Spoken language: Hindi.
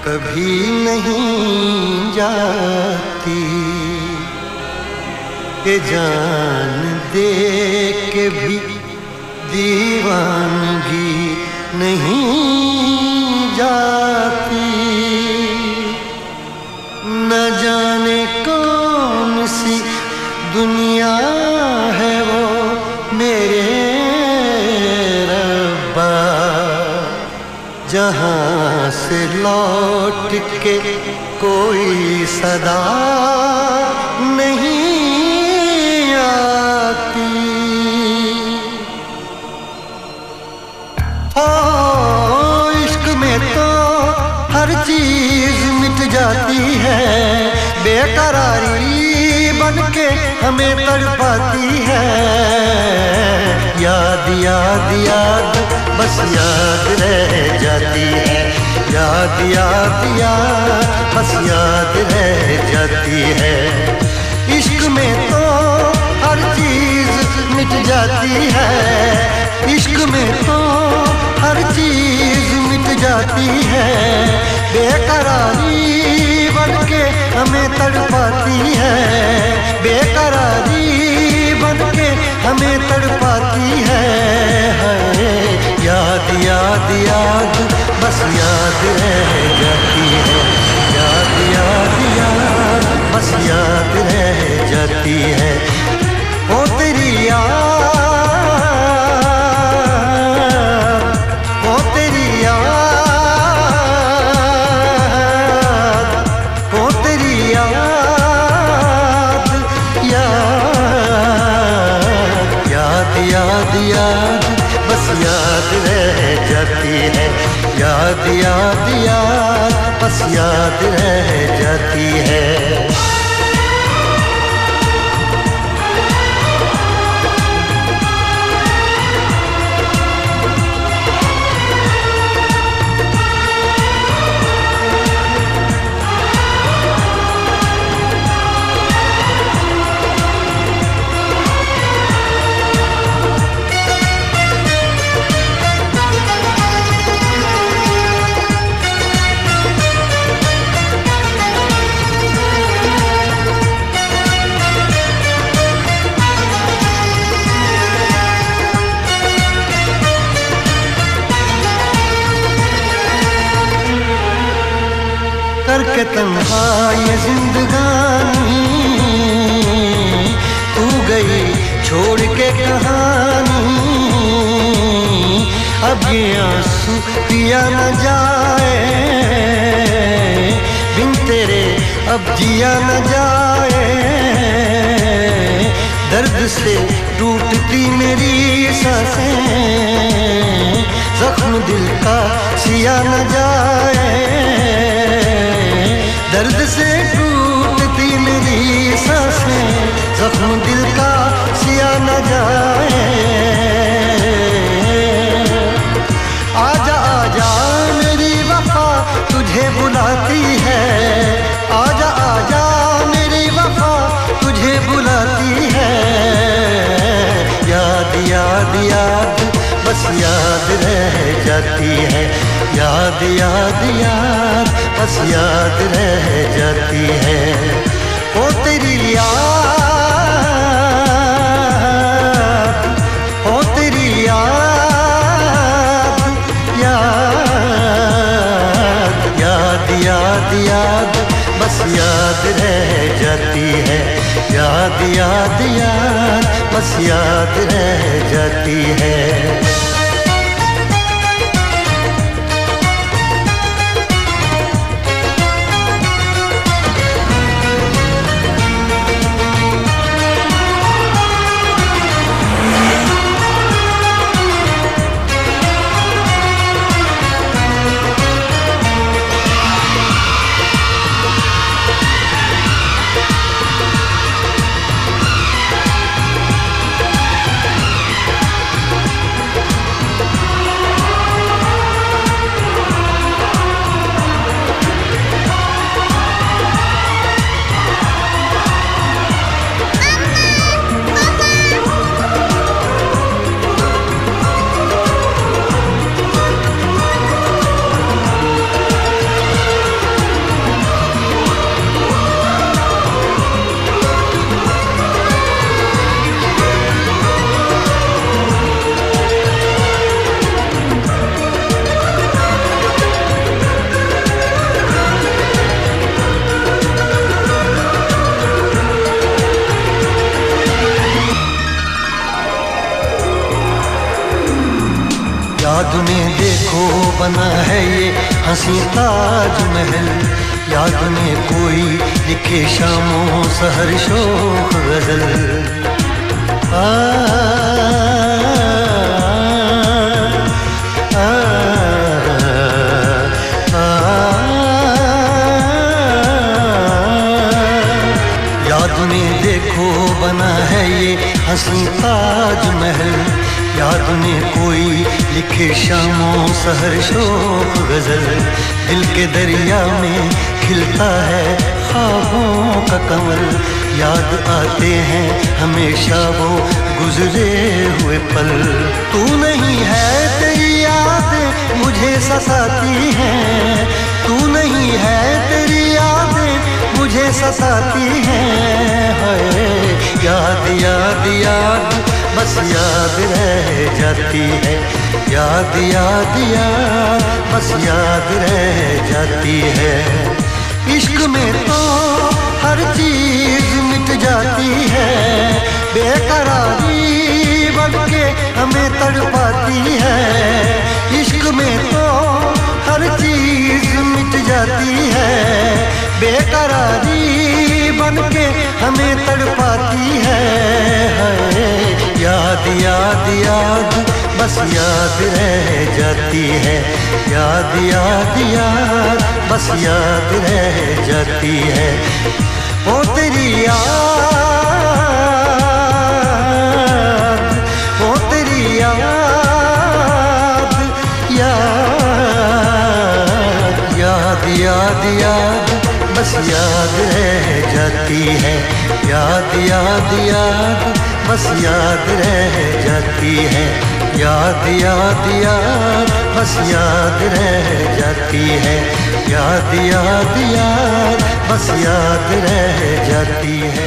कभी नहीं जाती, ये जान दे के भी दीवानगी नहीं जाती। न जाने कौन सी दुनिया है वो मेरे रब्बा, जहाँ से लौट के कोई सदा नहीं आती। ओ इश्क में तो हर चीज मिट जाती है, बेकरारी बन के हमें तड़पाती है। याद याद याद बस याद रह जाती है, याद याद याद बस याद रह जाती है। इश्क में तो हर चीज मिट जाती है, इश्क में तो हर चीज मिट जाती है। बेकरारी बन के हमें तड़पाती है, बेकरारी बन के हमें तड़पाती है। याद याद याद बस याद रह जाती है, याद याद याद बस याद रह जाती है। ओ तेरी याद, ओ तेरी याद, ओ तेरी याद, याद याद याद याद बस याद रह जाती है, याद याद याद बस याद रह जाती है। करके तन्हा ये जिंदगानी, तू गई छोड़ के कहानी। अब ये आंसू पिया न जाए, बिन तेरे अब जिया न जाए। दर्द से टूटती मेरी सांसें, जख्म दिल का सिया न जाए। दर्द से टूटती मेरी सांसें, जख्म दिल का सिया न जाए। आजा आजा मेरी वफा तुझे बुलाती है, आजा आजा मेरी वफा तुझे बुलाती है। याद याद याद बस याद रह जाती है, याद याद याद बस याद रह जाती है। ओ तेरी याद, ओ तेरी याद, याद याद याद याद बस याद रह जाती है, याद याद याद बस याद रह जाती है। याद में देखो बना है ये हंसी ताजमहल, याद में कोई लिखे शामों सहर शोक गजल। आ, आ, आ, याद में देखो बना है ये हंसी ताजमहल, याद में कोई लिखे शामों सहर शोक गजल। दिल के दरिया में खिलता है ख्वाबों का कमल, याद आते हैं हमेशा वो गुजरे हुए पल। तू नहीं है तेरी यादें मुझे सताती हैं, तू नहीं है तेरी यादें मुझे सताती हैं। हाय याद याद याद बस याद रह जाती है, याद याद याद बस याद रह जाती है। इश्क में तो हर चीज मिट जाती है, बेकरारी बनके हमें तड़पाती है। इश्क में तो हर चीज मिट जाती है, बेकरारी बनके हमें तड़पाती है। याद याद याद बस याद रह जाती है, याद याद याद बस याद रह जाती है। ओ तेरी याद, ओ तेरी याद, याद याद याद याद बस याद रह जाती है, याद याद याद बस याद रह जाती है। याद याद याद बस याद रह जाती है, याद याद याद बस याद रह जाती है।